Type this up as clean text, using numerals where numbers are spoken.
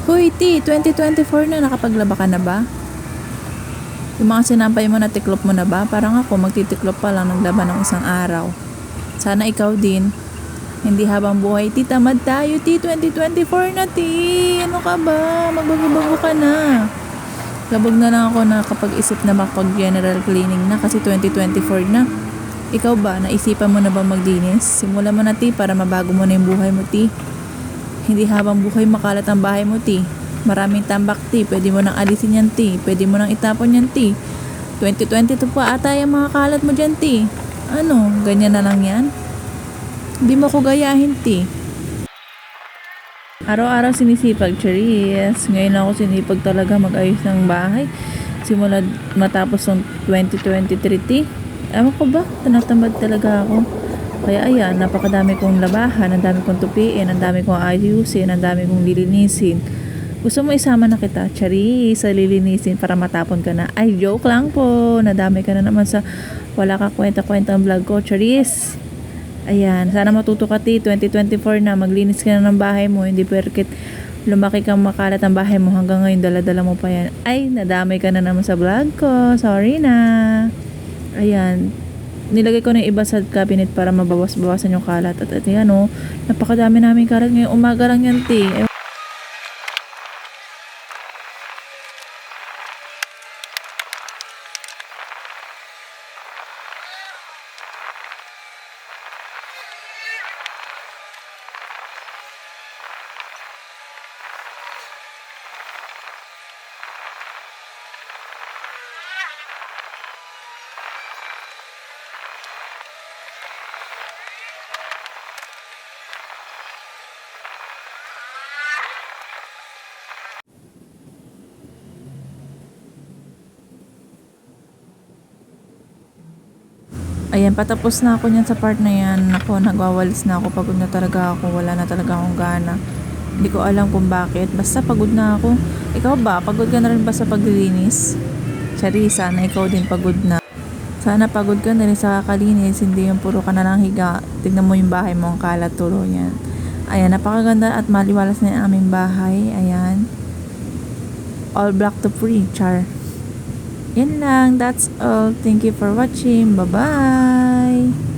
Hoy, T, 2024 na, nakapaglaba ka na ba? Yung mga sinampay mo na tiklop mo na ba? Parang ako, magtitiklop pa lang naglaba ng isang araw. Sana ikaw din. Hindi habang buhay, T, tamad tayo, T, 2024 na, T. Ano ka ba? Magbago-bago ka na. Labog na lang ako na kapag isip na makapag-general cleaning na kasi 2024 na. Ikaw ba, naisipan mo na ba maglinis? Simulan mo na, T, para mabago mo na yung buhay mo, T. Hindi habang buhay makalat ang bahay mo, T. Maraming tambak, T. Pwede mo nang alisin yan, T. Pwede mo nang itapon yan, T. 2022 pa ata yung mga kalat mo dyan, T. Ano, ganyan na lang yan? Hindi mo ko gayahin, T. Araw-araw sinisipag, Charis. Ngayon ako sinipag talaga mag-ayos ng bahay. Simula matapos ng 2023, T. Ewan ko ba, tinatamad talaga ako. Kaya ayan, napakadami kong labahan, ang dami kong tupiin, ang dami kong ayusin, ang dami kong lilinisin. Gusto mo isama na kita, Charis, sa lilinisin para matapon ka na? Ay, joke lang po. Nadami ka na naman sa wala ka kwenta-kwenta ang vlog ko, Charis. Ayan, sana matuto ka, T. 2024 na, maglinis ka na ng bahay mo. Hindi perket lumaki kang makalat ang bahay mo hanggang ngayon, dala-dala mo pa yan. Ay, nadamay ka na naman sa vlog ko. Sorry na. Ayan, nilagay ko na yung iba sa cabinet para mabawas-bawasan yung kalat. At yan, oh, napakadami namin kalat ngayong umaga lang yan, T. Ayan, patapos na ako niyan sa part na yan. Ako, nagwawalis na ako. Pagod na talaga ako. Wala na talaga akong gana. Hindi ko alam kung bakit. Basta pagod na ako. Ikaw ba? Pagod ka na rin ba sa paglilinis? Chari, sana ikaw din pagod na. Sana pagod ka na rin sa kakalinis. Hindi yung puro ka na lang higa. Tignan mo yung bahay mo. Ang kalat turo niyan. Ayan, napakaganda at maliwalas na yung aming bahay. Ayan. All black to free. Char. Yan lang. That's all. Thank you for watching. Bye-bye.